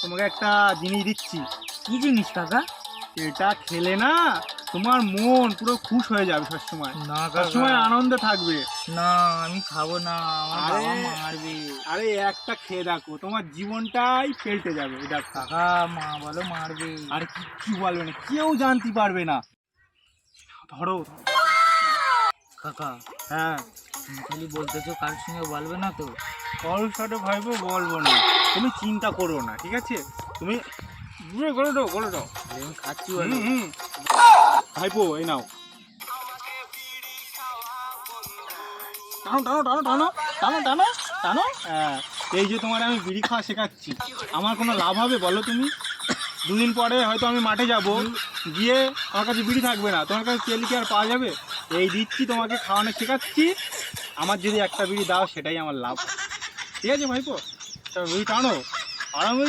তোমাকে একটা জিনিস দিচ্ছি। কি জিনিস কাকা? এটা খেলে না তোমার মন পুরো খুশ হয়ে যাবে সবসময়, না সবসময় আনন্দে থাকবে। না, আমি খাবো না, আমার বাবা মারবে। আরে একটা খেয়ে দেখো, তোমার জীবনটাই পেল্টে যাবে এটা। কাকা মা বলো মারবে। আরে কিচ্ছু বলবে না, কেউ জানতে পারবে না। ধরো। কাকা হ্যাঁ, তুমি খালি বলতেছো, কার সঙ্গে বলবে না তো? কারোর সাথে ভাইবো বলবো না, তুমি চিন্তা করো না, ঠিক আছে? তুমি বলে দাও, বলে দাও। আরে আমি খাচ্ছি হুম, বলো। হুম। ভাইপো এই নাও। টানো টানো টানো টানো টানো টানো টানো। হ্যাঁ, এই যে তোমার আমি বিড়ি খাওয়া শেখাচ্ছি, আমার কোনো লাভ হবে বলো তুমি? দুদিন পরে হয়তো আমি মাঠে যাব, গিয়ে আমার কাছে বিড়ি থাকবে না, তোমার কাছে তেল কি আর পাওয়া যাবে? এই দিচ্ছি তোমাকে, খাওয়ানো শেখাচ্ছি, আমার যদি একটা বিড়ি দাও সেটাই আমার লাভ। ঠিক আছে ভাইপো, তা বিড়ি টানো, আরামে।